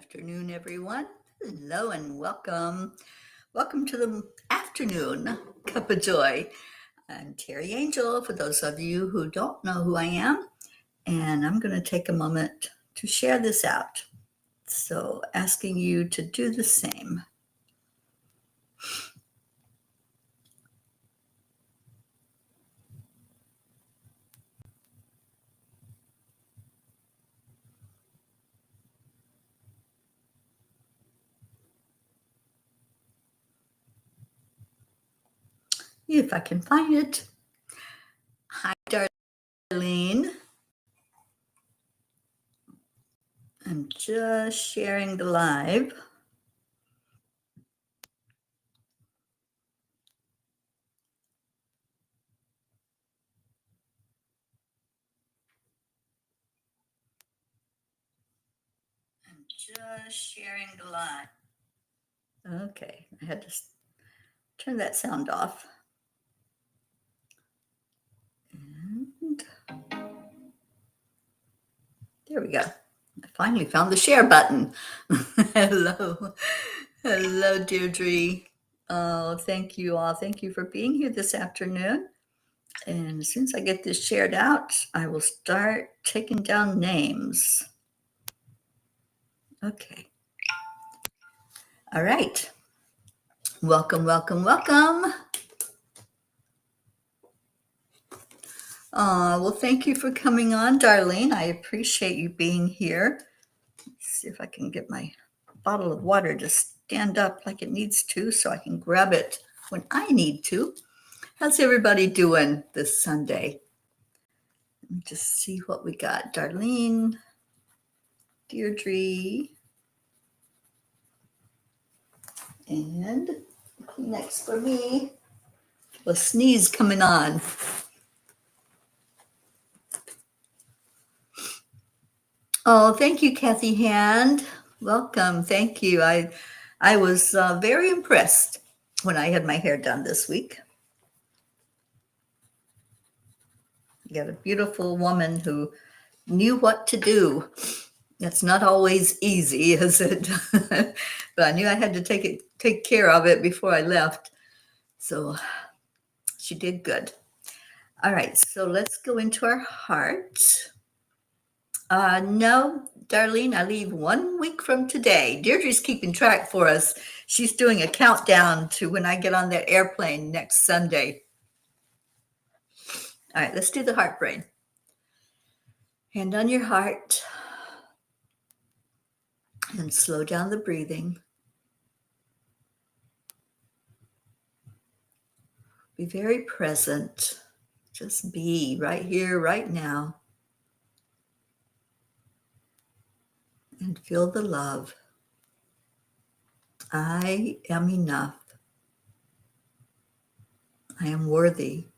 afternoon, everyone. Hello and welcome. Welcome to the afternoon Cup of Joy. I'm Teri Angel, for those of you who don't know who I am, and I'm going to take a moment to share this out. So, asking you to do the same. If I can find it. Hi, Darlene. I'm just sharing the live. Okay, I had to turn that sound off. And there we go. I finally found the share button. Hello. Hello, Deirdre. Oh, thank you all. Thank you for being here this afternoon. And as soon as I get this shared out, I will start taking down names. Okay. All right. Welcome, welcome, welcome. Well, thank you for coming on, Darlene. I appreciate you being here. Let's see if I can get my bottle of water to stand up like it needs to so I can grab it when I need to. How's everybody doing this Sunday? Let me just see what we got. Darlene, Deirdre, and next for me, a sneeze coming on. Oh, thank you, Kathy Hand. Welcome. Thank you. I was very impressed when I had my hair done this week. You got a beautiful woman who knew what to do. That's not always easy, is it? But I knew I had to take care of it before I left. So she did good. All right, so let's go into our heart. No, Darlene, I leave 1 week from today. Deirdre's keeping track for us. She's doing a countdown to when I get on that airplane next Sunday. All right, let's do the heart brain. Hand on your heart. And slow down the breathing. Be very present. Just be right here, right now. And feel the love. I am enough. I am worthy.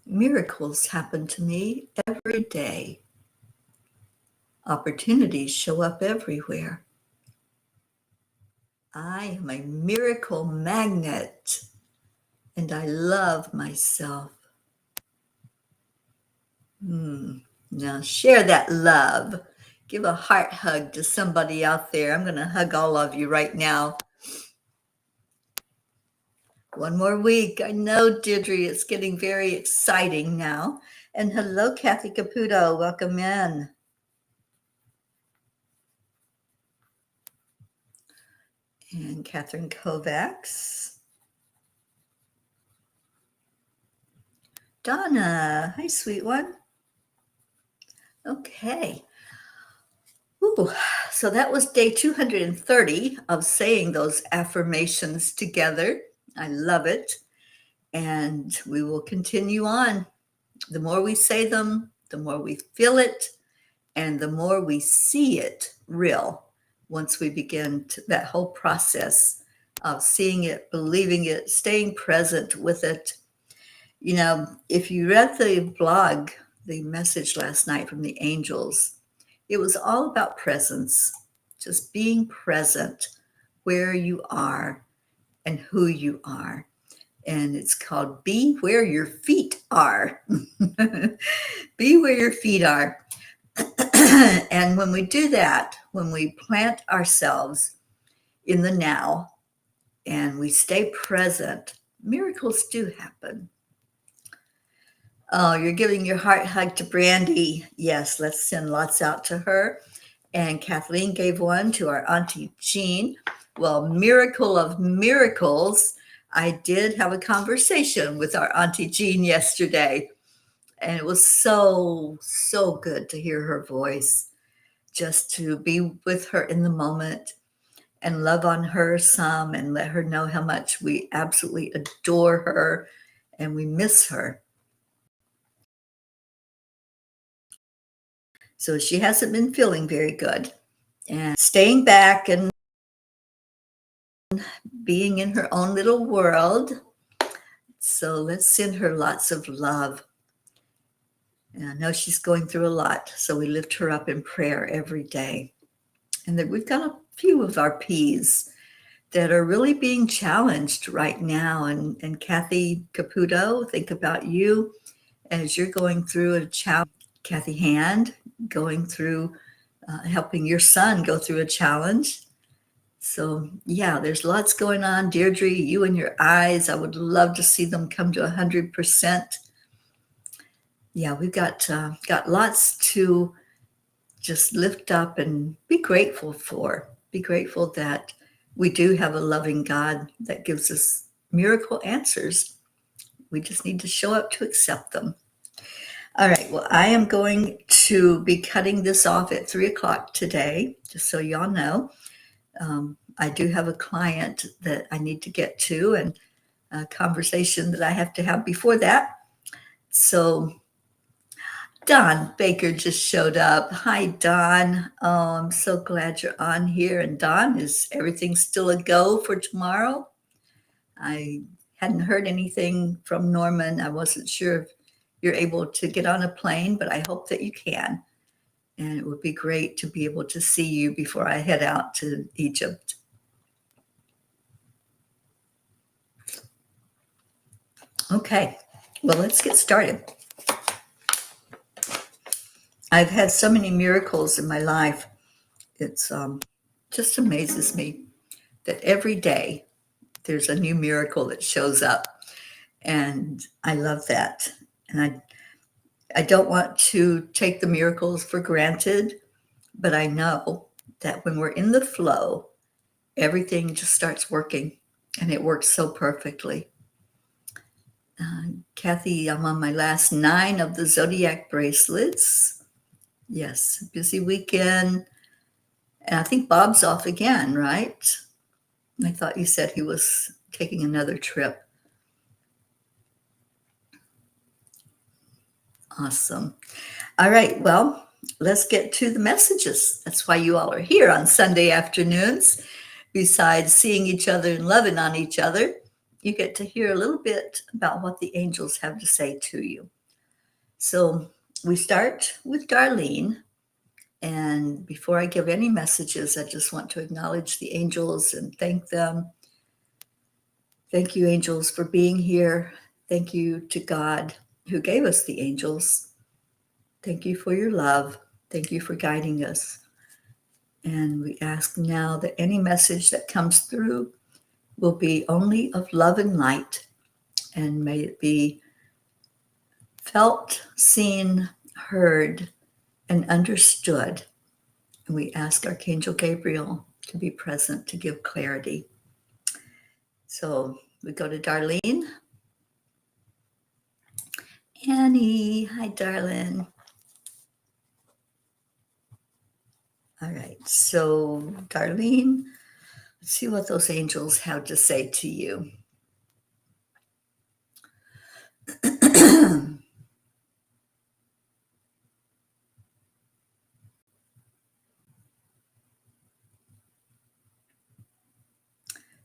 Miracles happen to me every day. Opportunities show up everywhere. I am a miracle magnet, and I love myself. Now share that love. Give a heart hug to somebody out there. I'm going to hug all of you right now. 1 more week. I know, Deirdre, it's getting very exciting now. And hello, Kathy Caputo. Welcome in. And Catherine Kovacs. Donna. Hi, sweet one. Okay. Ooh, so that was day 230 of saying those affirmations together. I love it. And we will continue on. The more we say them, the more we feel it, and the more we see it real once we begin that whole process of seeing it, believing it, staying present with it. You know, if you read the blog, the message last night from the angels, it was all about presence, just being present where you are and who you are. And it's called Be Where Your Feet Are. Be where your feet are. And when we do that, when we plant ourselves in the now and we stay present, miracles do happen. Oh, you're giving your heart hug to Brandy. Yes, let's send lots out to her. And Kathleen gave one to our Auntie Jean. Well, miracle of miracles, I did have a conversation with our Auntie Jean yesterday. And it was so, so good to hear her voice, just to be with her in the moment and love on her some and let her know how much we absolutely adore her and we miss her. So she hasn't been feeling very good and staying back and being in her own little world. So let's send her lots of love. And I know she's going through a lot, so we lift her up in prayer every day. And that we've got a few of our P's that are really being challenged right now. And Kathy Caputo, think about you as you're going through a challenge. Kathy Hand, going through, helping your son go through a challenge. So yeah, there's lots going on. Deirdre, you and your eyes, I would love to see them come to 100%. Yeah, we've got lots to just lift up and be grateful for. Be grateful that we do have a loving God that gives us miracle answers. We just need to show up to accept them. All right, well, I am going to be cutting this off at 3:00 today, just so y'all know. I do have a client that I need to get to and a conversation that I have to have before that. So Don Baker just showed up. Hi, Don. Oh, I'm so glad you're on here. And Don, is everything still a go for tomorrow? I hadn't heard anything from Norman. I wasn't sure if you're able to get on a plane, but I hope that you can. And it would be great to be able to see you before I head out to Egypt. Okay, well, let's get started. I've had so many miracles in my life. It's just amazes me that every day there's a new miracle that shows up. And I love that. And I don't want to take the miracles for granted, but I know that when we're in the flow, everything just starts working and it works so perfectly. Kathy, I'm on my last 9 of the Zodiac bracelets. Yes, busy weekend. And I think Bob's off again, right? I thought you said he was taking another trip. Awesome. All right, well, let's get to the messages. That's why you all are here on Sunday afternoons. Besides seeing each other and loving on each other, you get to hear a little bit about what the angels have to say to you. So we start with Darlene. And before I give any messages, I just want to acknowledge the angels and thank them. Thank you, angels, for being here. Thank you to God who gave us the angels. Thank you for your love. Thank you for guiding us. And we ask now that any message that comes through will be only of love and light, and may it be felt, seen, heard, and understood. And we ask Archangel Gabriel to be present to give clarity. So we go to Darlene. Annie, hi, darling. All right, so Darlene, let's see what those angels have to say to you.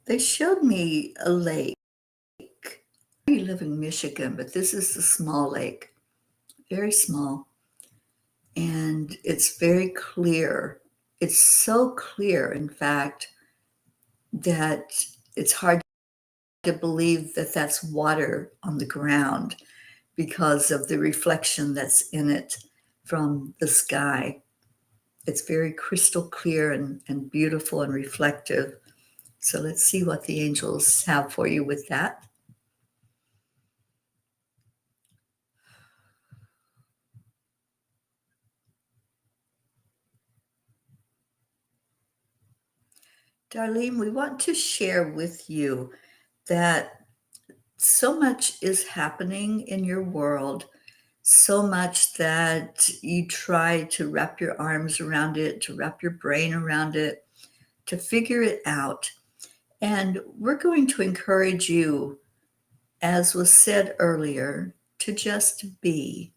They showed me a lake. We live in Michigan, but this is a small lake, very small. And it's very clear. It's so clear, in fact, that it's hard to believe that that's water on the ground because of the reflection that's in it from the sky. It's very crystal clear and beautiful and reflective. So let's see what the angels have for you with that. Darlene, we want to share with you that so much is happening in your world, so much that you try to wrap your arms around it, to wrap your brain around it, to figure it out. And we're going to encourage you, as was said earlier, to just be.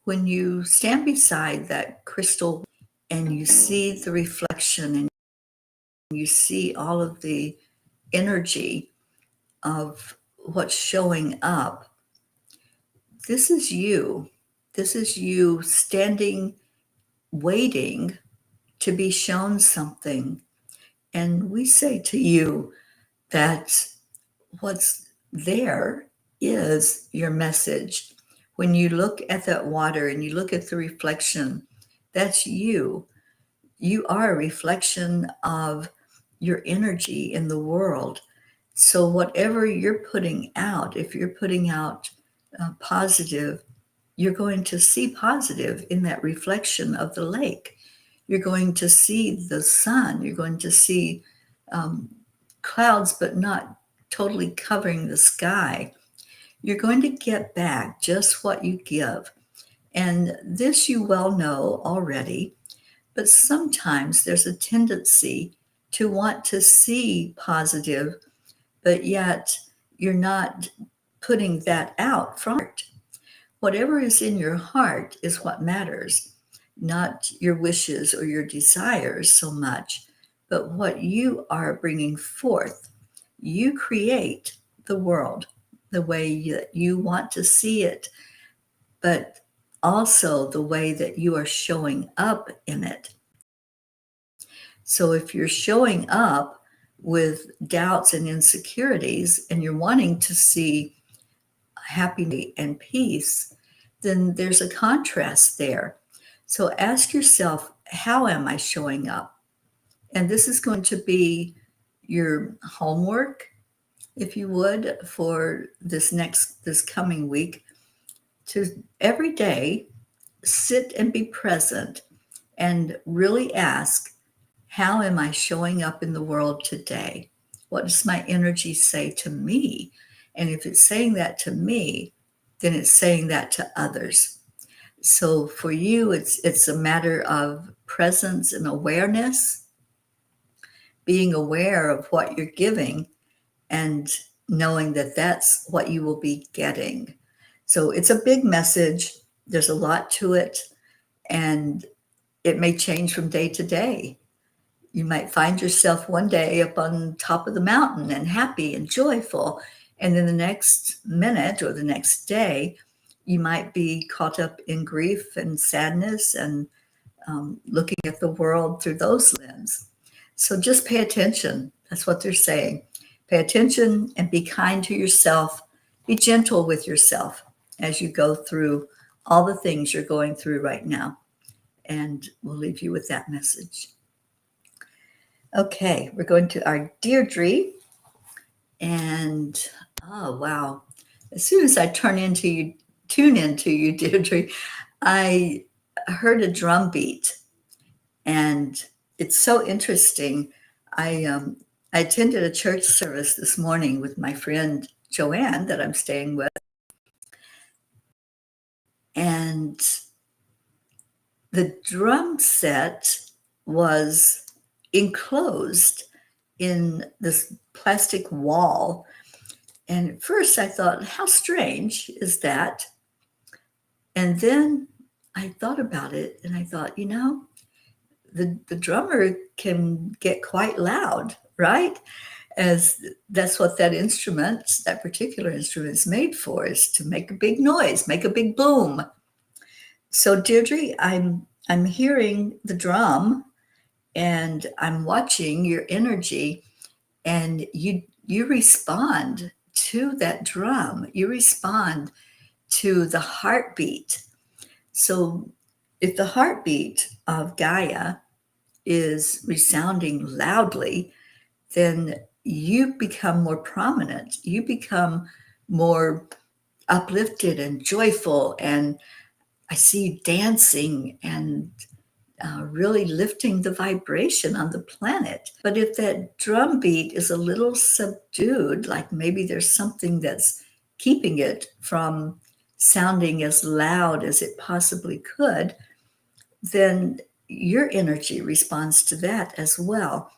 When you stand beside that crystal and you see the reflection and you see all of the energy of what's showing up, this is you. This is you standing, waiting to be shown something. And we say to you that what's there is your message. When you look at that water and you look at the reflection, that's you. You are a reflection of your energy in the world. So, whatever you're putting out, if you're putting out positive, you're going to see positive in that reflection of the lake. You're going to see the sun. You're going to see um, clouds, but not totally covering the sky. You're going to get back just what you give. And this you well know already, but sometimes there's a tendency to want to see positive, but yet you're not putting that out from heart. Whatever is in your heart is what matters, not your wishes or your desires so much, but what you are bringing forth. You create the world the way that you want to see it, but also the way that you are showing up in it. So if you're showing up with doubts and insecurities and you're wanting to see happiness and peace, then there's a contrast there. So ask yourself, how am I showing up? And this is going to be your homework, if you would, for this coming week, to every day sit and be present and really ask, how am I showing up in the world today? What does my energy say to me? And if it's saying that to me, then it's saying that to others. So for you, it's a matter of presence and awareness, being aware of what you're giving and knowing that that's what you will be getting. So it's a big message. There's a lot to it, and it may change from day to day. You might find yourself one day up on top of the mountain and happy and joyful. And then the next minute or the next day, you might be caught up in grief and sadness and looking at the world through those lenses. So just pay attention. That's what they're saying. Pay attention and be kind to yourself. Be gentle with yourself as you go through all the things you're going through right now. And we'll leave you with that message. Okay, we're going to our Deirdre. And oh, wow. As soon as I tune into you, Deirdre, I heard a drum beat. And it's so interesting. I attended a church service this morning with my friend Joanne that I'm staying with. And the drum set was enclosed in this plastic wall. And at first I thought, how strange is that? And then I thought about it and I thought, the drummer can get quite loud, right? As that's what that particular instrument is made for, is to make a big noise, make a big boom. So Deirdre, I'm hearing the drum and I'm watching your energy, and you respond to that drum. You respond to the heartbeat. So if the heartbeat of Gaia is resounding loudly, then you become more prominent. You become more uplifted and joyful. And I see you dancing and really lifting the vibration on the planet. But if that drum beat is a little subdued, like maybe there's something that's keeping it from sounding as loud as it possibly could, then your energy responds to that as well.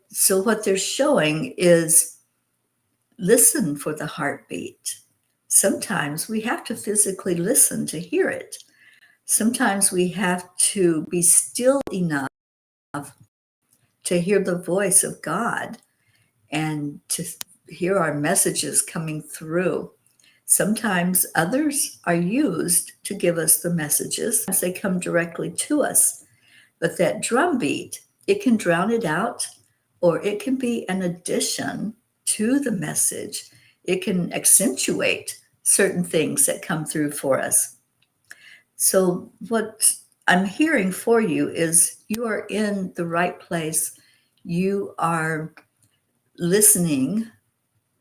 So, what they're showing is listen for the heartbeat. Sometimes we have to physically listen to hear it. Sometimes we have to be still enough to hear the voice of God and to hear our messages coming through. Sometimes others are used to give us the messages as they come directly to us. But that drum beat, it can drown it out, or it can be an addition to the message. It can accentuate certain things that come through for us. So, what I'm hearing for you is you are in the right place. You are listening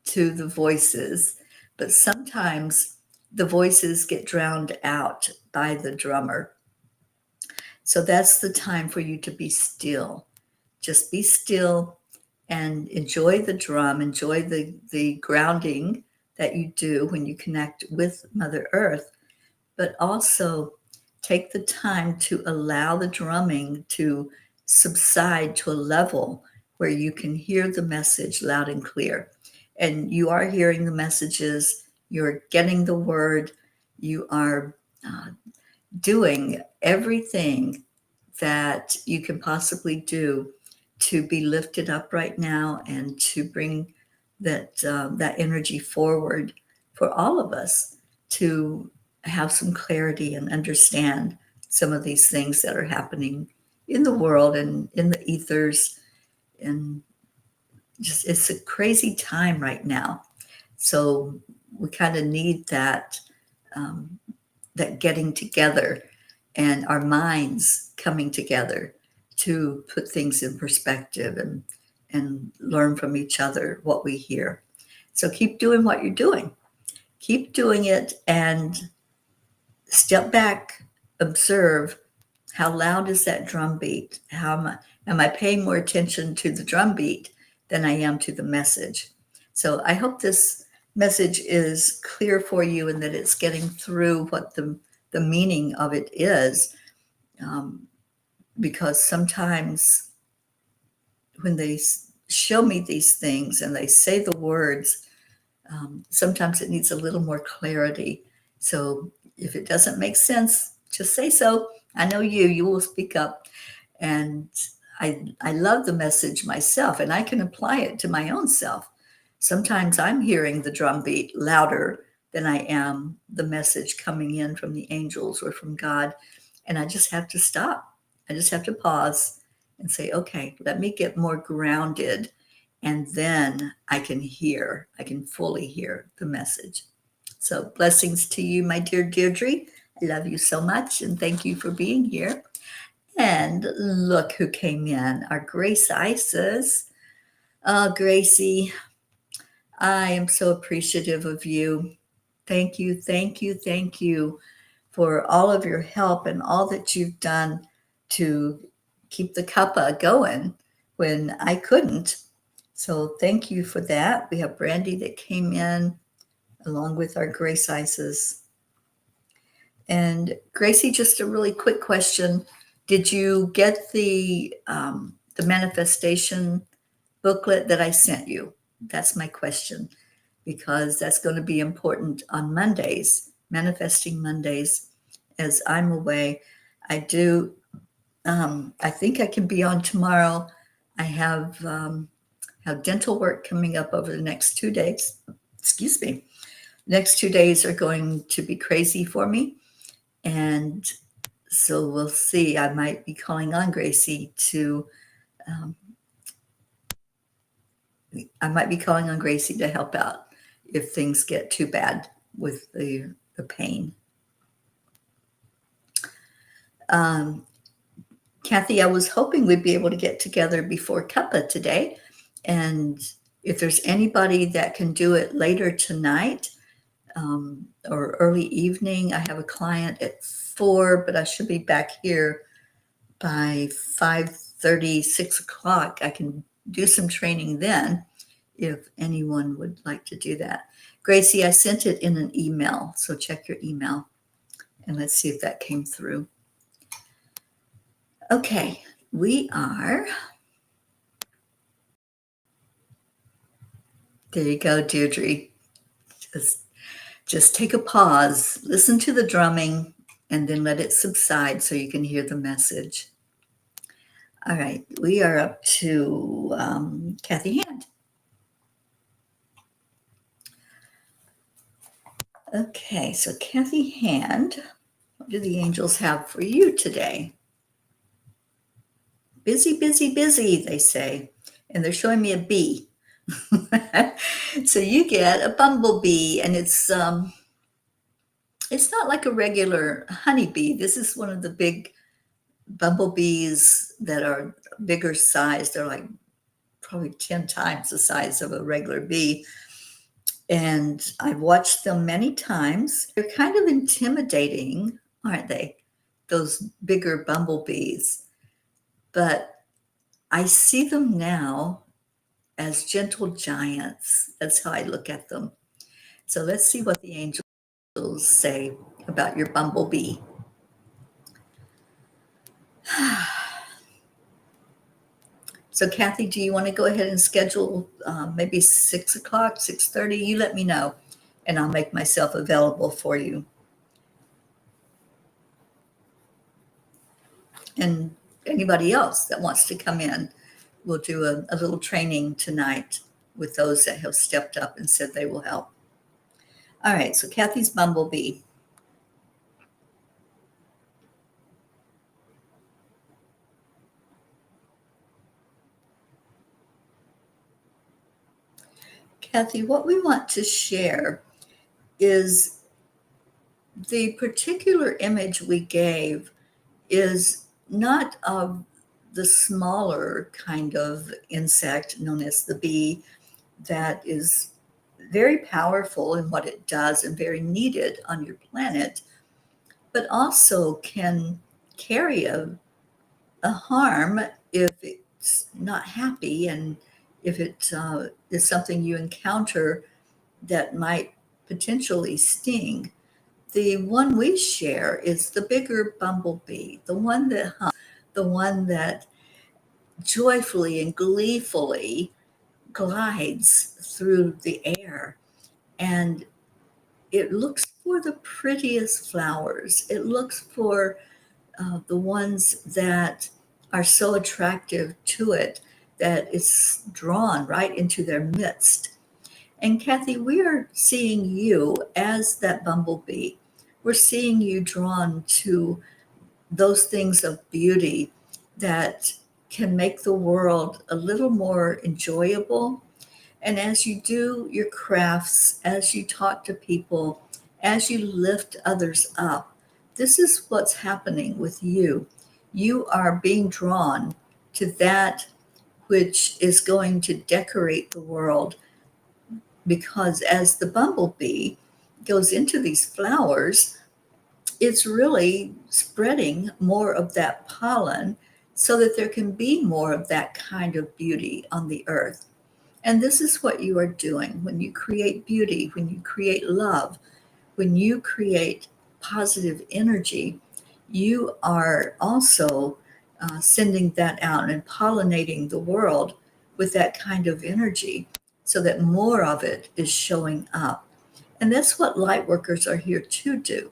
to the voices, but sometimes the voices get drowned out by the drummer. So that's the time for you to be still. Just be still and enjoy the drum, enjoy the grounding that you do when you connect with Mother Earth, but also take the time to allow the drumming to subside to a level where you can hear the message loud and clear. And you are hearing the messages, you're getting the word, you are doing everything that you can possibly do to be lifted up right now and to bring that energy forward for all of us to have some clarity and understand some of these things that are happening in the world and in the ethers. And just it's a crazy time right now. So we kind of need um, that getting together and our minds coming together to put things in perspective and learn from each other what we hear. So keep doing what you're doing. Keep doing it and step back, observe how loud is that drum beat? Am I paying more attention to the drum beat than I am to the message? So I hope this message is clear for you and that it's getting through what the meaning of it is. Because sometimes when they show me these things and they say the words, sometimes it needs a little more clarity. So if it doesn't make sense, just say so. I know you will speak up. And I love the message myself, and I can apply it to my own self. Sometimes I'm hearing the drum beat louder than I am the message coming in from the angels or from God. And I just have to stop. I just have to pause and say, okay, let me get more grounded. And then I can fully hear the message. So blessings to you, my dear Deirdre. I love you so much. And thank you for being here. And look who came in, our Grace Isis. Oh, Gracie, I am so appreciative of you. Thank you, thank you, thank you for all of your help and all that you've done to keep the Cuppa going when I couldn't. So thank you for that. We have Brandy that came in along with our Grace Isis. And Gracie, just a really quick question. Did you get the manifestation booklet that I sent you? That's my question, because that's going to be important on Mondays, manifesting Mondays, as I'm away. I do. I think I can be on tomorrow. I have dental work coming up over the next 2 days. Excuse me. Next 2 days are going to be crazy for me. And so we'll see. I might be calling on Gracie to help out if things get too bad with the pain. Kathy, I was hoping we'd be able to get together before Cuppa today. And if there's anybody that can do it later tonight or early evening, I have a client at 4, but I should be back here by 5:30, 6 o'clock. I can do some training then if anyone would like to do that. Gracie, I sent it in an email, so check your email and let's see if that came through. Okay, we are. There you go, Deirdre. Just take a pause, listen to the drumming, and then let it subside so you can hear the message. All right, we are up to Kathy Hand. Okay, so Kathy Hand, what do the angels have for you today? Busy, busy, busy, they say. And they're showing me a bee. So you get a bumblebee, and it's not like a regular honeybee. This is one of the big bumblebees that are bigger size. They're like probably 10 times the size of a regular bee. And I've watched them many times. They're kind of intimidating, aren't they? Those bigger bumblebees. But I see them now as gentle giants. That's how I look at them. So let's see what the angels say about your bumblebee. So Kathy, do you want to go ahead and schedule maybe 6 o'clock, 6:30? You let me know, and I'll make myself available for you. And anybody else that wants to come in, we'll do a little training tonight with those that have stepped up and said they will help. All right, so Kathy's bumblebee. Kathy, what we want to share is the particular image we gave is not of the smaller kind of insect known as the bee that is very powerful in what it does and very needed on your planet, but also can carry a harm if it's not happy and if it is something you encounter that might potentially sting. The one we share is the bigger bumblebee, the one that hums, the one that joyfully and gleefully glides through the air. And it looks for the prettiest flowers. It looks for the ones that are so attractive to it that it's drawn right into their midst. And Kathy, we are seeing you as that bumblebee. We're seeing you drawn to those things of beauty that can make the world a little more enjoyable. And as you do your crafts, as you talk to people, as you lift others up, this is what's happening with you. You are being drawn to that which is going to decorate the world, because as the bumblebee goes into these flowers, it's really spreading more of that pollen so that there can be more of that kind of beauty on the earth. And this is what you are doing when you create beauty, when you create love, when you create positive energy. You are also sending that out and pollinating the world with that kind of energy so that more of it is showing up. And that's what light workers are here to do.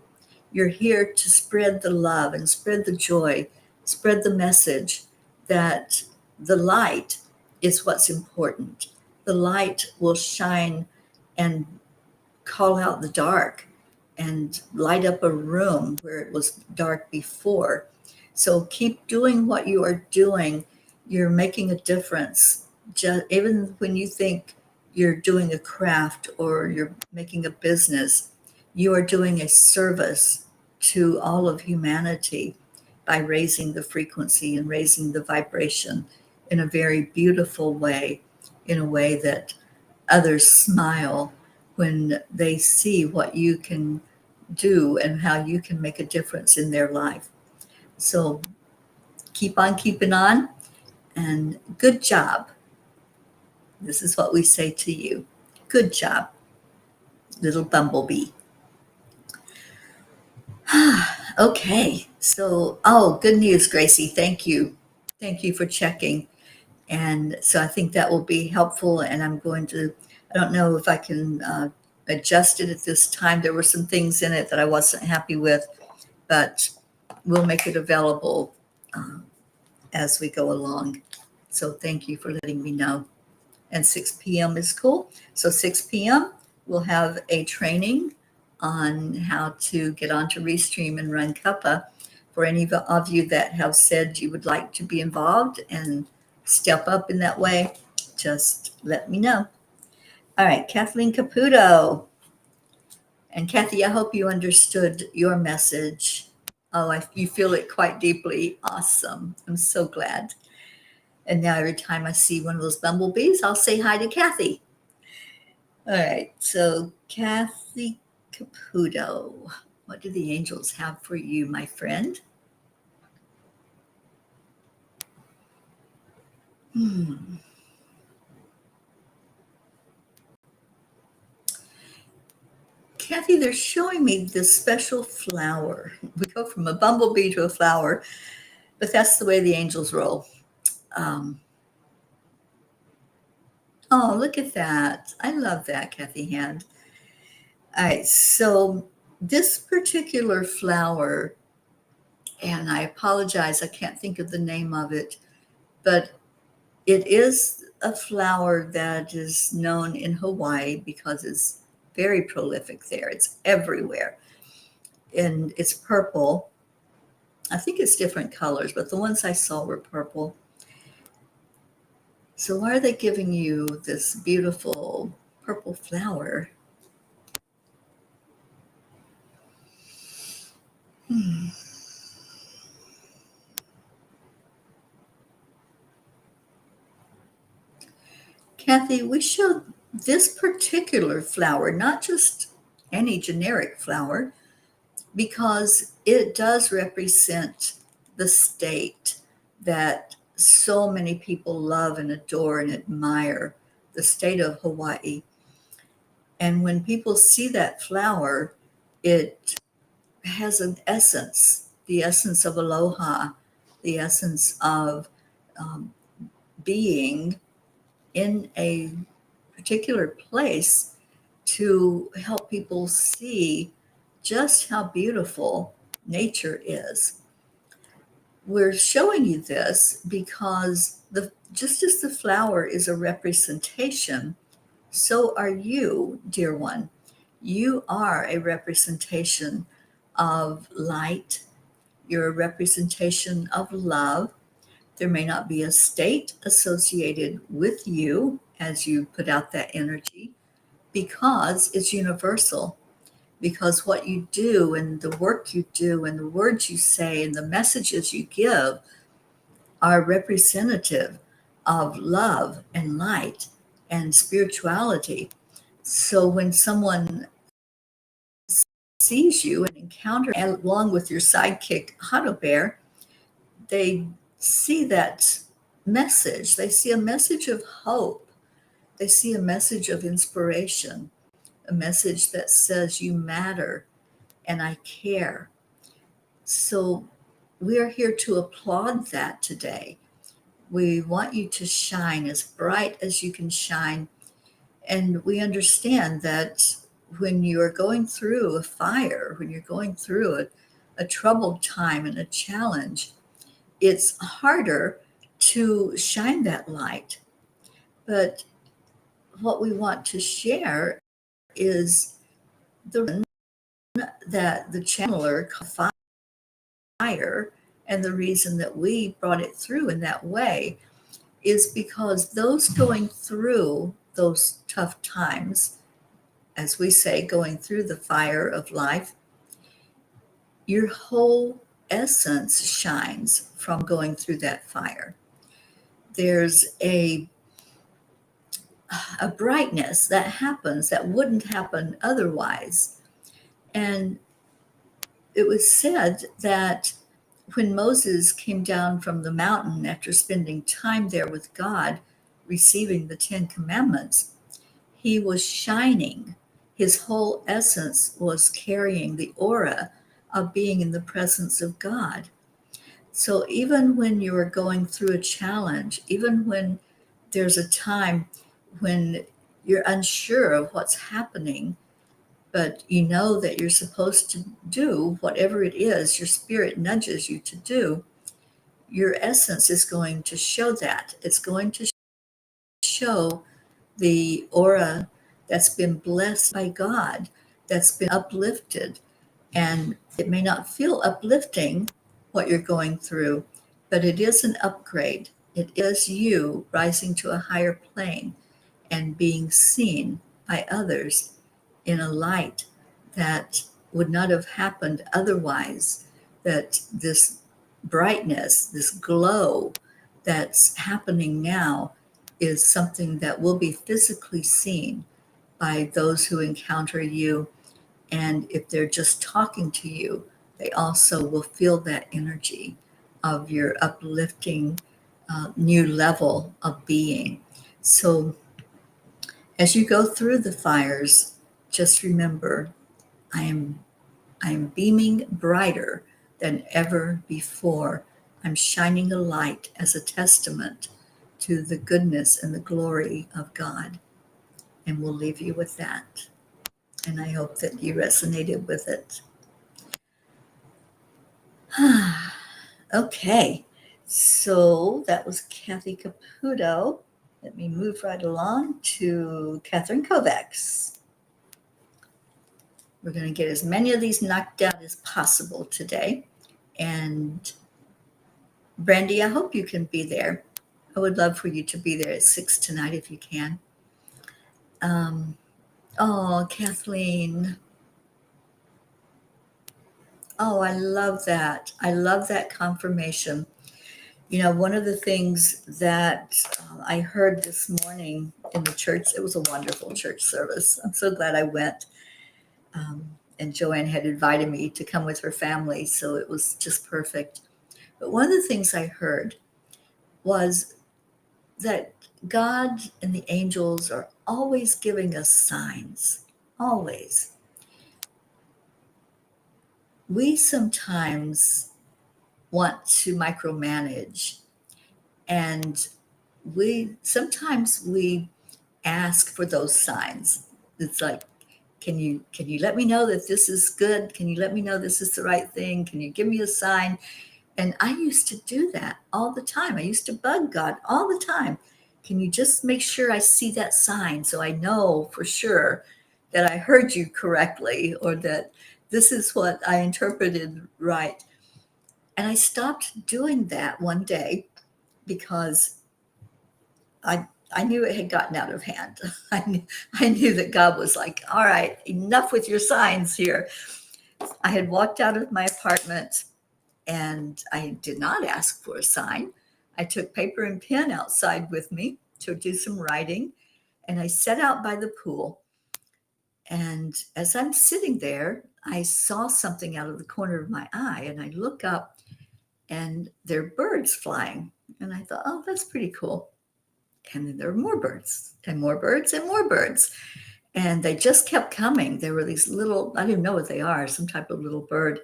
You're here to spread the love and spread the joy, spread the message that the light is what's important. The light will shine and call out the dark and light up a room where it was dark before. So keep doing what you are doing. You're making a difference. Even when you think you're doing a craft or you're making a business, you are doing a service to all of humanity. by raising the frequency and raising the vibration in a very beautiful way, in a way that others smile when they see what you can do and how you can make a difference in their life. So keep on keeping on, and good job. This is what we say to you. Good job, little bumblebee. Okay, so, oh, good news, Gracie. Thank you. Thank you for checking. And so I think that will be helpful. And I'm going to, I don't know if I can adjust it at this time. There were some things in it that I wasn't happy with, but we'll make it available as we go along. So thank you for letting me know. And 6 p.m. is cool. So 6 p.m., we'll have a training on how to get onto Restream and run Cuppa. For any of you that have said you would like to be involved and step up in that way, just let me know. All right, Kathleen Caputo. And Kathy, I hope you understood your message. Oh, you feel it quite deeply. Awesome. I'm so glad. And now every time I see one of those bumblebees, I'll say hi to Kathy. All right, so Kathy Caputo, what do the angels have for you, my friend? Kathy, they're showing me this special flower. We go from a bumblebee to a flower, but that's the way the angels roll. Oh, look at that. I love that, Kathy Hand. All right, so this particular flower, and I apologize, I can't think of the name of it, but it is a flower that is known in Hawaii because it's very prolific there. It's everywhere. And it's purple. I think it's different colors, but the ones I saw were purple. So why are they giving you this beautiful purple flower? Kathy, we showed this particular flower, not just any generic flower, because it does represent the state that so many people love and adore and admire, the state of Hawaii. And when people see that flower, it has an essence, the essence of aloha, the essence of being in a particular place to help people see just how beautiful nature is. We're showing you this because just as the flower is a representation, so are you, dear one. You are a representation of light. You're a representation of love. There may not be a state associated with you as you put out that energy because it's universal. Because what you do and the work you do and the words you say and the messages you give are representative of love and light and spirituality. So when someone sees you and encounters along with your sidekick Hado Bear, they see that message. They see a message of hope. They see a message of inspiration, a message that says you matter and I care. So we are here to applaud that today. We want you to shine as bright as you can shine. And we understand that when you're going through a fire, when you're going through a troubled time and a challenge, it's harder to shine that light. But what we want to share is the that the channeler caught fire, and the reason that we brought it through in that way is because those going through those tough times, as we say, going through the fire of life, your whole essence shines from going through that fire. There's a brightness that happens that wouldn't happen otherwise. And it was said that when Moses came down from the mountain after spending time there with God, receiving the Ten Commandments, he was shining. His whole essence was carrying the aura of being in the presence of God. So even when you are going through a challenge, even when there's a time when you're unsure of what's happening, but you know that you're supposed to do whatever it is your spirit nudges you to do, your essence is going to show that. It's going to show the aura that's been blessed by God, that's been uplifted. And it may not feel uplifting what you're going through, but it is an upgrade. It is you rising to a higher plane and being seen by others in a light that would not have happened otherwise. That this brightness, this glow that's happening now is something that will be physically seen by those who encounter you. And if they're just talking to you, they also will feel that energy of your uplifting new level of being. So as you go through the fires, just remember, I am I am beaming brighter than ever before. I'm shining a light as a testament to the goodness and the glory of God. And we'll leave you with that. And I hope that you resonated with it. Okay, so that was Kathy Caputo. Let me move right along to Catherine Kovacs. We're going to get as many of these knocked out as possible today. And Brandy, I hope you can be there. I would love for you to be there at 6 tonight if you can. Oh, Kathleen. Oh, I love that. I love that confirmation. You know, one of the things that I heard this morning in the church, it was a wonderful church service. I'm so glad I went. And Joanne had invited me to come with her family, so it was just perfect. But one of the things I heard was that God and the angels are always giving us signs, always. We sometimes want to micromanage, and sometimes we ask for those signs. It's like, can you let me know that this is good? Can you let me know this is the right thing? Can you give me a sign? And I used to do that all the time. I used to bug God all the time. Can you just make sure I see that sign so I know for sure that I heard you correctly, or that this is what I interpreted right? And I stopped doing that one day because I knew it had gotten out of hand. I knew that God was like, all right, enough with your signs here. I had walked out of my apartment and I did not ask for a sign. I took paper and pen outside with me to do some writing, and I sat out by the pool. And as I'm sitting there, I saw something out of the corner of my eye, and I look up and there are birds flying. And I thought, oh, that's pretty cool. And then there were more birds and more birds and more birds. And they just kept coming. There were these little, I didn't know what they are, some type of little bird.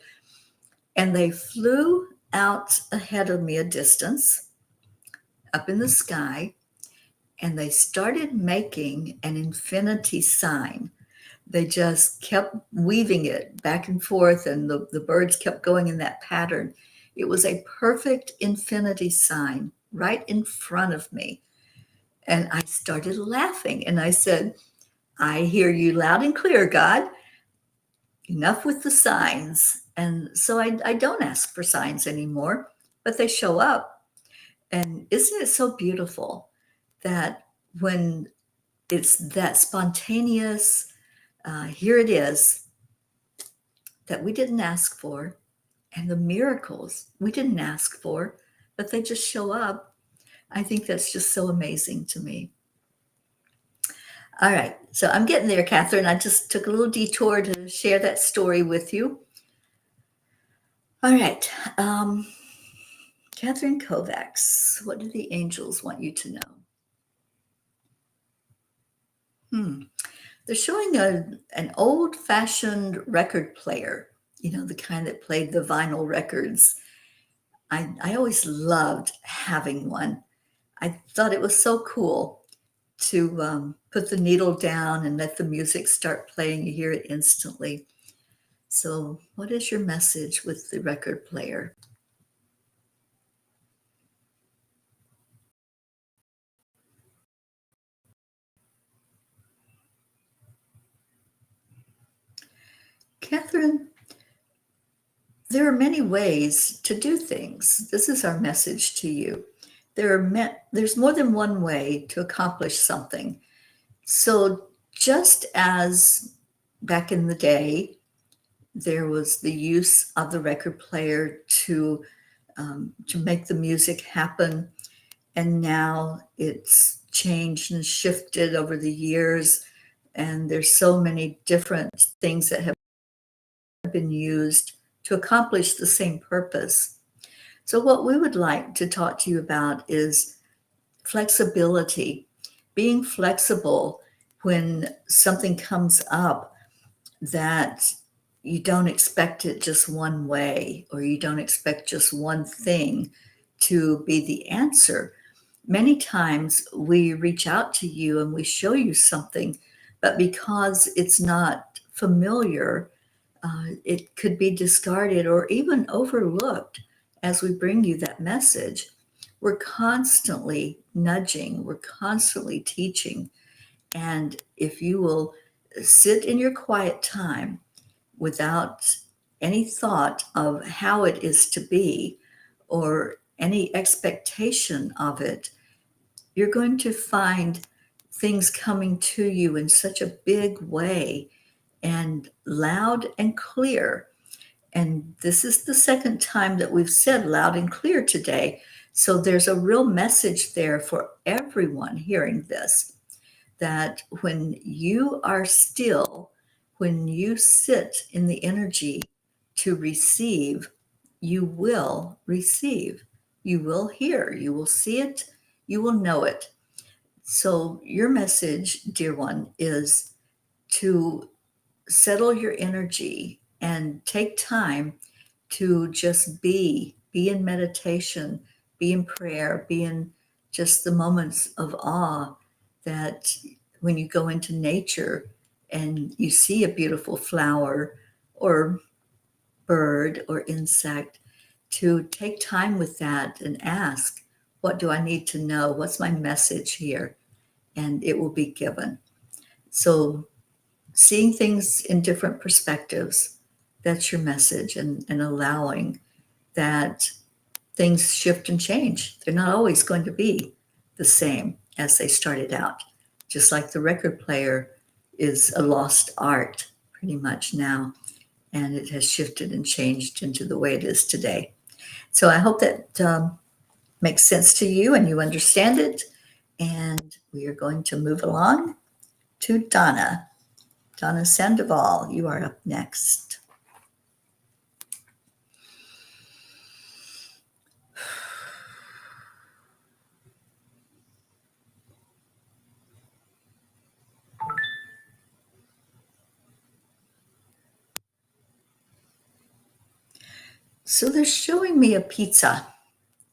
And they flew out ahead of me a distance up in the sky, and they started making an infinity sign. They just kept weaving it back and forth, and the birds kept going in that pattern. It was a perfect infinity sign right in front of me. And I started laughing, and I said, I hear you loud and clear, God. Enough with the signs. And so I don't ask for signs anymore, but they show up. And isn't it so beautiful that when it's that spontaneous, here it is, that we didn't ask for, and the miracles we didn't ask for, but they just show up. I think that's just so amazing to me. All right, so I'm getting there, Catherine. I just took a little detour to share that story with you. All right, Catherine Kovacs, what do the angels want you to know? They're showing an old-fashioned record player, the kind that played the vinyl records. I always loved having one. I thought it was so cool to put the needle down and let the music start playing. You hear it instantly. So, what is your message with the record player? Catherine, there are many ways to do things. This is our message to you. There's more than one way to accomplish something. So, just as back in the day, there was the use of the record player to make the music happen, and now it's changed and shifted over the years, and there's so many different things that have been used to accomplish the same purpose. So, what we would like to talk to you about is flexibility, being flexible when something comes up that you don't expect it just one way, or you don't expect just one thing to be the answer. Many times we reach out to you and we show you something, but because it's not familiar, it could be discarded or even overlooked as we bring you that message. We're constantly nudging, we're constantly teaching. And if you will sit in your quiet time without any thought of how it is to be or any expectation of it, you're going to find things coming to you in such a big way and loud and clear. And this is the second time that we've said loud and clear today. So there's a real message there for everyone hearing this, that when you are still, when you sit in the energy to receive, you will receive. You will hear, you will see it, you will know it. So, your message, dear one, is to settle your energy and take time to just be in meditation, be in prayer, be in just the moments of awe, that when you go into nature and you see a beautiful flower or bird or insect, to take time with that and ask, what do I need to know? What's my message here? And it will be given. So, seeing things in different perspectives, that's your message, and allowing that things shift and change. They're not always going to be the same as they started out. Just like the record player is a lost art pretty much now, and it has shifted and changed into the way it is today. So I hope that makes sense to you and you understand it. And we are going to move along to Donna. Donna Sandoval, you are up next. So they're showing me a pizza,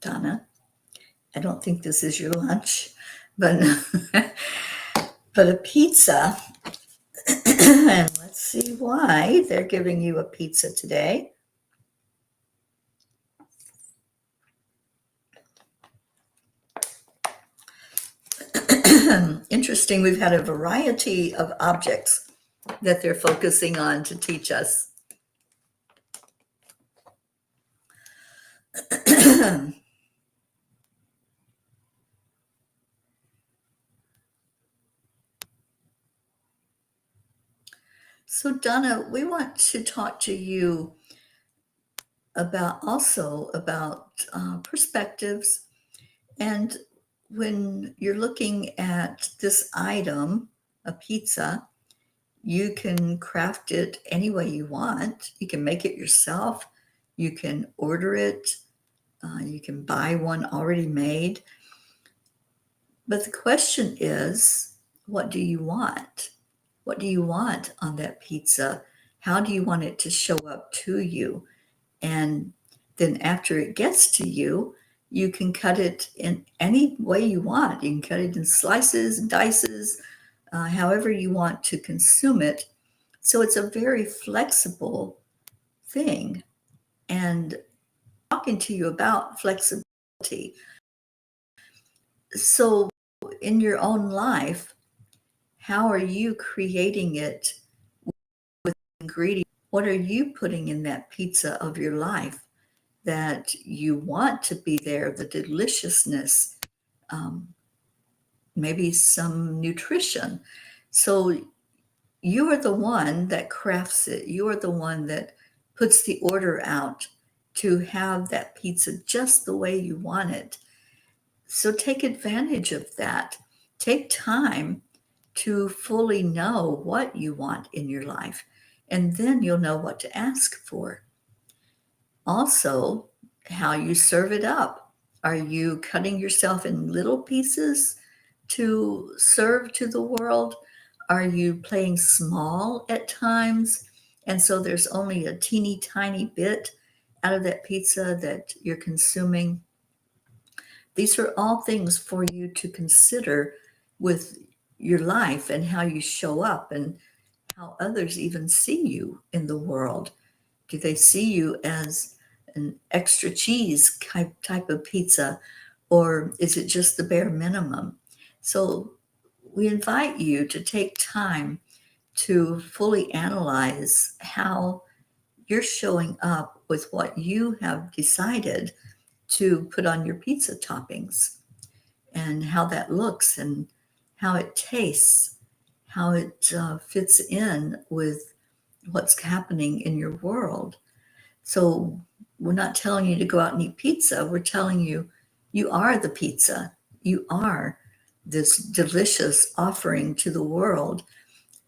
Donna. I don't think this is your lunch, but but a pizza. And let's see why they're giving you a pizza today. Interesting, we've had a variety of objects that they're focusing on to teach us. So, Donna, we want to talk to you about perspectives. And when you're looking at this item, a pizza, you can craft it any way you want. You can make it yourself. You can order it. You can buy one already made. But the question is, what do you want? What do you want on that pizza? How do you want it to show up to you? And then after it gets to you, you can cut it in any way you want. You can cut it in slices, dices, however you want to consume it. So it's a very flexible thing. And talking to you about flexibility. So in your own life, how are you creating it with ingredients? What are you putting in that pizza of your life that you want to be there? The deliciousness, maybe some nutrition. So you are the one that crafts it. You are the one that puts the order out to have that pizza just the way you want it. So take advantage of that. Take time to fully know what you want in your life, and then you'll know what to ask for. Also, how you serve it up. Are you cutting yourself in little pieces to serve to the world? Are you playing small at times? And so there's only a teeny tiny bit out of that pizza that you're consuming. These are all things for you to consider with your life and how you show up and how others even see you in the world. Do they see you as an extra cheese type of pizza, or is it just the bare minimum? So we invite you to take time to fully analyze how you're showing up with what you have decided to put on your pizza toppings, and how that looks and how it tastes, how it fits in with what's happening in your world. So we're not telling you to go out and eat pizza. We're telling you, you are the pizza. You are this delicious offering to the world,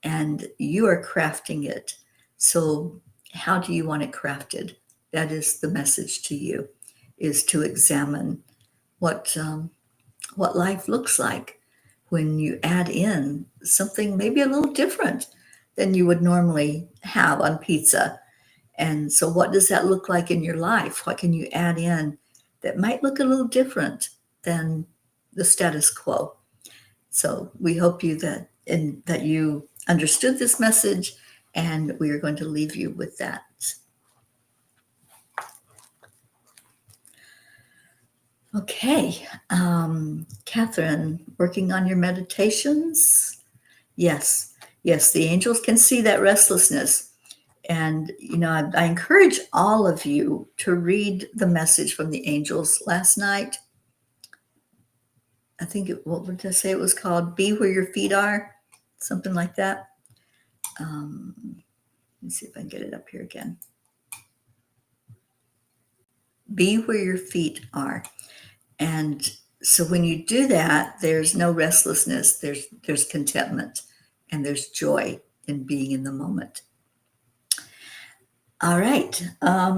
and you are crafting it. So how do you want it crafted? That is the message to you, is to examine what life looks like when you add in something maybe a little different than you would normally have on pizza. And so, what does that look like in your life? What can you add in that might look a little different than the status quo? So, we hope that you understood this message, and we are going to leave you with that. Okay, Catherine, working on your meditations? Yes, yes, the angels can see that restlessness. And, I encourage all of you to read the message from the angels last night. I think, what would I say it was called? Be Where Your Feet Are, something like that. Let me see if I can get it up here again. Be where your feet are. And so when you do that, there's no restlessness, there's contentment, and there's joy in being in the moment. All right. I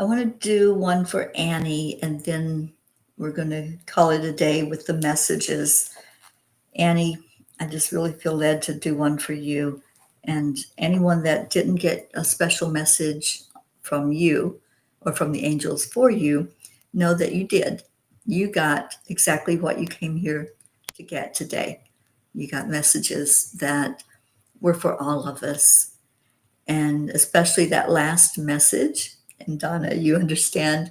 want to do one for Annie, and then we're going to call it a day with the messages. Annie, I just really feel led to do one for you. And anyone that didn't get a special message from you or from the angels for you, know that you did. You got exactly what you came here to get today. You got messages that were for all of us. And especially that last message. And Donna, you understand,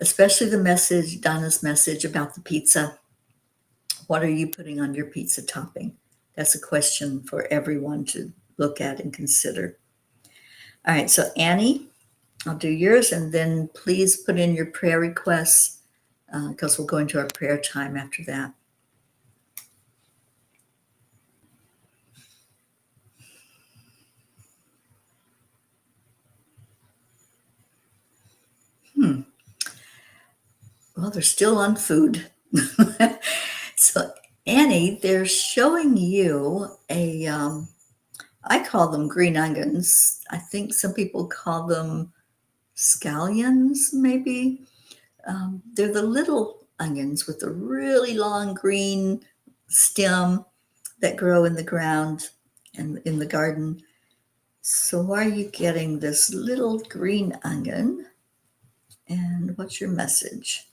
especially Donna's message about the pizza. What are you putting on your pizza topping? That's a question for everyone to look at and consider. All right, so Annie, I'll do yours, and then please put in your prayer requests, because we'll go into our prayer time after that. Well, they're still on food. So, Annie, they're showing you I call them green onions. I think some people call them scallions, maybe. They're the little onions with the really long green stem that grow in the ground and in the garden. So, why are you getting this little green onion? And what's your message?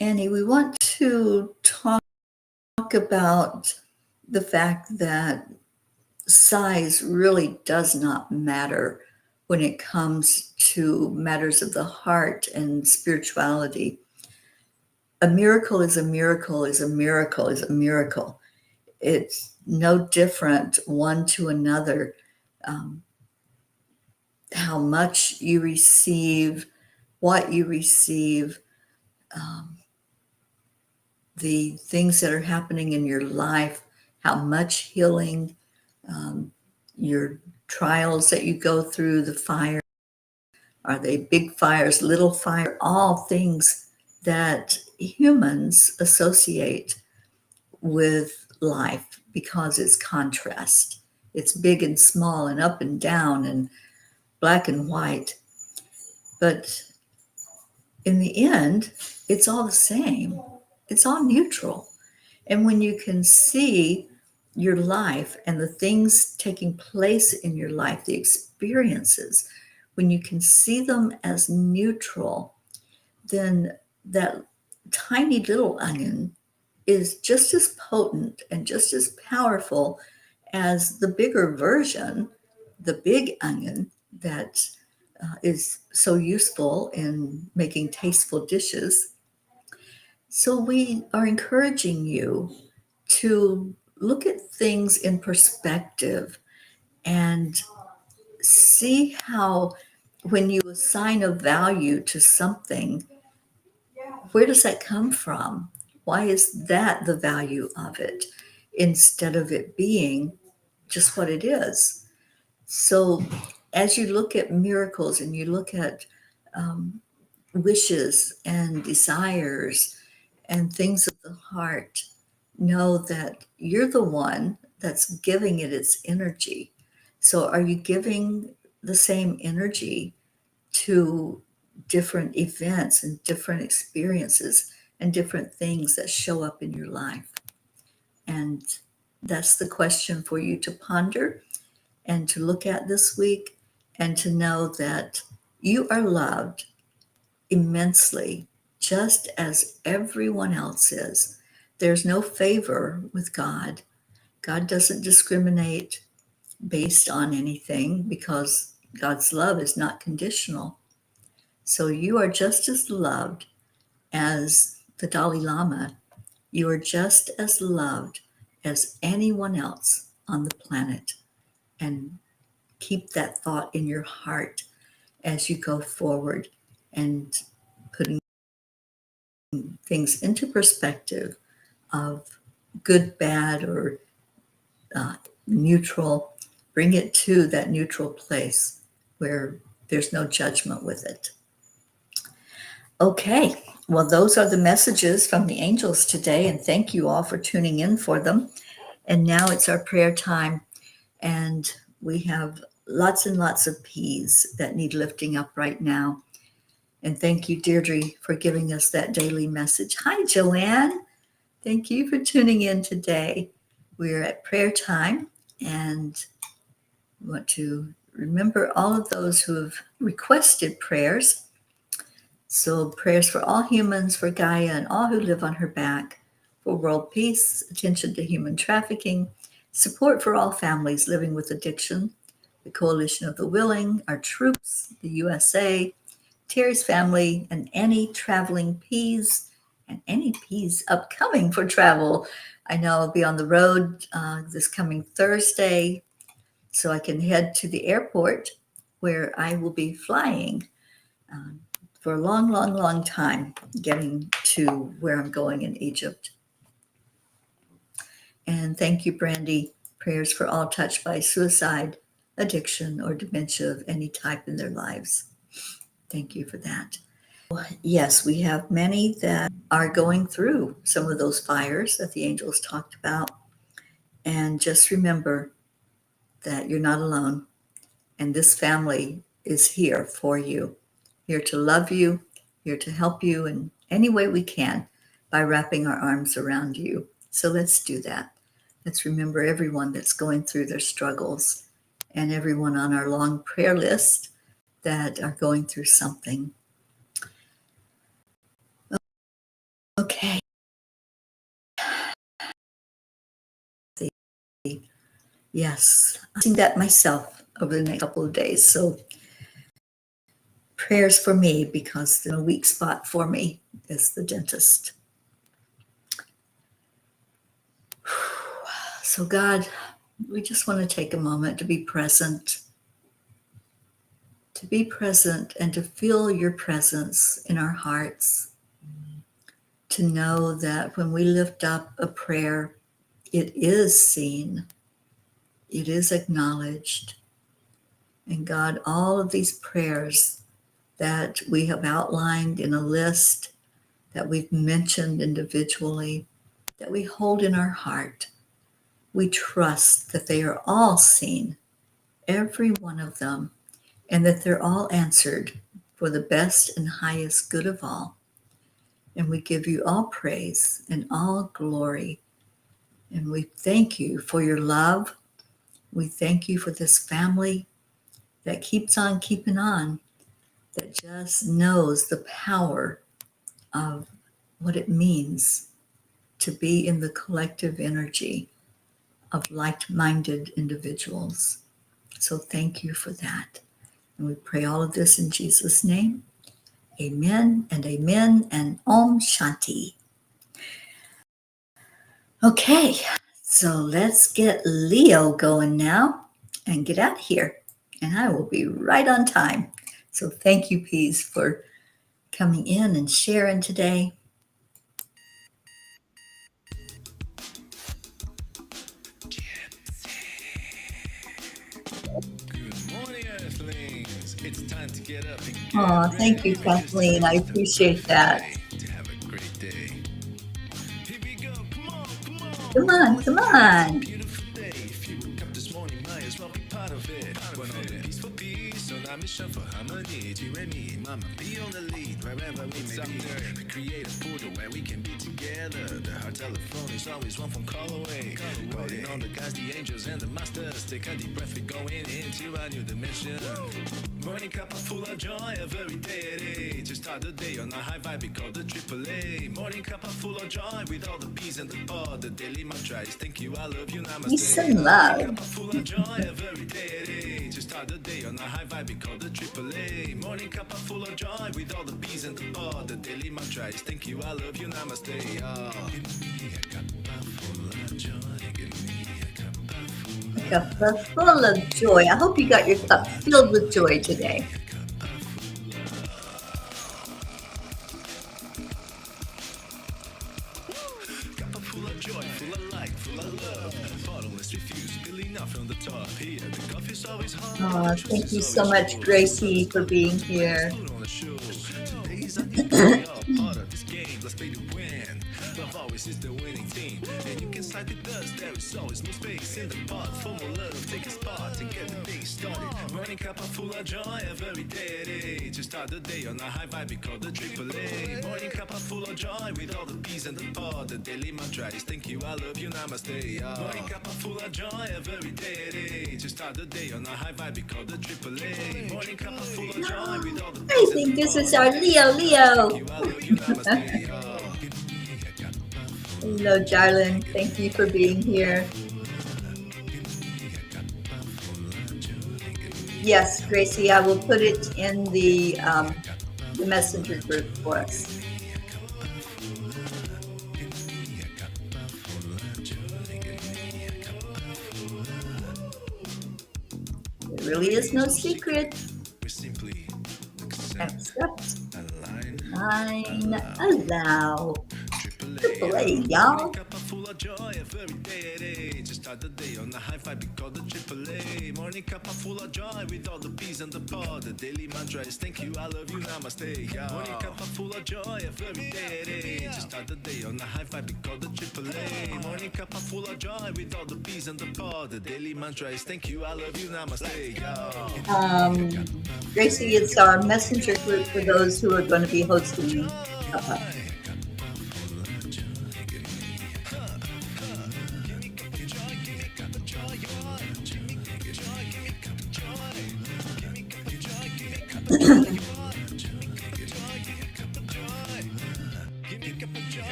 Annie, we want to talk about the fact that size really does not matter when it comes to matters of the heart and spirituality. A miracle is a miracle is a miracle is a miracle. It's no different one to another. Um, how much you receive, what you receive, um, the things that are happening in your life, how much healing, um, your trials that you go through, the fire. Are they big fires, little fire? All things that humans associate with life because it's contrast. It's big and small and up and down and black and white. But in the end, it's all the same. It's all neutral. And when you can see your life and the things taking place in your life, the experiences, when you can see them as neutral, then that tiny little onion is just as potent and just as powerful as the bigger version, the big onion that is so useful in making tasteful dishes. So, we are encouraging you to look at things in perspective and see how, when you assign a value to something, where does that come from? Why is that the value of it instead of it being just what it is? So, as you look at miracles and you look at um, wishes and desires and things of the heart, know that you're the one that's giving it its energy. So, are you giving the same energy to different events and different experiences and different things that show up in your life? And that's the question for you to ponder and to look at this week, and to know that you are loved immensely, just as everyone else is. There's no favor with God. God doesn't discriminate based on anything because God's love is not conditional. So you are just as loved as the Dalai Lama. You are just as loved as anyone else on the planet. And keep that thought in your heart as you go forward and putting things into perspective of good, bad, or neutral. Bring it to that neutral place where there's no judgment with it. Okay, well, those are the messages from the angels today, and thank you all for tuning in for them. And now it's our prayer time, and we have lots and lots of peas that need lifting up right now. And thank you, Deirdre, for giving us that daily message. Hi, Joanne. Thank you for tuning in today. We're at prayer time, and we want to remember all of those who have requested prayers. So, prayers for all humans, for Gaia and all who live on her back, for world peace, attention to human trafficking, support for all families living with addiction, the Coalition of the Willing, our troops, the USA, Teri's family, and any traveling peas, and any peas upcoming for travel. I know I'll be on the road this coming Thursday, so I can head to the airport where I will be flying for a long, long, long time, getting to where I'm going in Egypt. And thank you, Brandy. Prayers for all touched by suicide, addiction, or dementia of any type in their lives. Thank you for that. Yes, we have many that are going through some of those fires that the angels talked about. And just remember that you're not alone. And this family is here for you, here to love you, here to help you in any way we can by wrapping our arms around you. So let's do that. Let's remember everyone that's going through their struggles and everyone on our long prayer list that are going through something. Okay. Yes, I'm seeing that myself over the next couple of days. So prayers for me, because the weak spot for me is the dentist. So God, we just want to take a moment to be present and to feel your presence in our hearts, to know that when we lift up a prayer, it is seen, it is acknowledged. And God, all of these prayers that we have outlined in a list, that we've mentioned individually, that we hold in our heart, we trust that they are all seen, every one of them, and that they're all answered for the best and highest good of all. And we give you all praise and all glory. And we thank you for your love. We thank you for this family that keeps on keeping on, that just knows the power of what it means to be in the collective energy of like-minded individuals. So thank you for that. And we pray all of this in Jesus' name. Amen and Om Shanti. Okay, so let's get Leo going now and get out of here. And I will be right on time. So thank you, Peas, for coming in and sharing today. Good morning, Earthlings. It's time to get up and get Oh, thank you, ready, because Kathleen. I today's the appreciate that. perfect day to have a great day. Here we go. Come on. Come on, come on. Beautiful day. If you woke up this morning, might as well be part of it. We're on the peaceful peace, on our mission for harmony. You and me, mama, be on the lead wherever we may be. We create a portal where we can be together. The heart telephone is always one phone call away. Calling on the guys, the angels, and the masters. Take a deep breath, we're going into a new dimension. Morning cup full of joy every day. To start the day on a high vibe, we call the AAA. Morning cup full of joy with all the peas and the pod. The daily mantra is thank you, I love you, namaste. Peace and love. Morning cup full of joy every day. To start the day on a high vibe, we call the AAA. Morning cup full of joy with all the peas and the pod. The daily mantra is thank you, I love you, namaste. Give me a cup full of joy. Give me a cup Cup full of joy. I hope you got your cup filled with joy today. full of joy, full of light, full of love. Bottomless refuse, spilling out from the top. Here, the coffee's always hot. Oh, thank you so much, Gracie, for being here. Today's a new day, all part of this game. Let's play to win. Love always is the winning team. And you can side with us, there is always no space in the pot. For more love, take a spot and get the day started. Morning cup full of joy every day. To start the day on a high vibe, we call the AAA. Morning cup full of joy with all the peas and the pod. The daily mantra is thank you, I love you, namaste. Morning cup full of joy every day. To start the day on a high vibe, we call the AAA. Morning cup full of joy with all the peas I and the think this pod. is our Leo. Thank you, I love you, namaste. Hello, Jarlin. Thank you for being here. Yes, Gracie, I will put it in the messenger group for us. There really is no secret. Accept. Sign allow. Triple A, A, y'all. morning cup of full of joy every day at 8. Just start the day on the high five, we call the triple A. Morning cup of full of joy with all the peas and the pod. The daily mantra is thank you, I love you, namaste. Yeah. Morning cup of full of joy every day at 8. Just start the day on the high five, we call the triple A. Morning cup of full of joy with all the peas and the pod. The daily mantra is thank you, I love you, namaste. Yeah. Gracie, it's our messenger group for those who are going to be hosting Cuppa.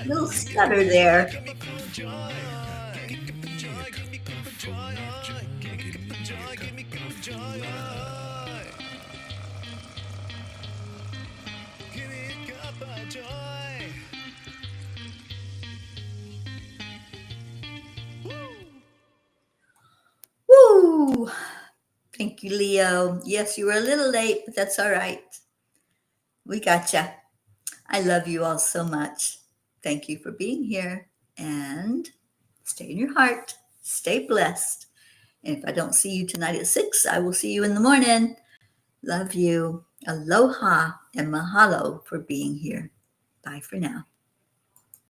Little stutter there. Woo! Thank you, Leo. Yes, you were a little late, but that's all right. We gotcha. I love you all so much. Thank you for being here, and stay in your heart. Stay blessed. And if I don't see you tonight at 6, I will see you in the morning. Love you. Aloha and mahalo for being here. Bye for now.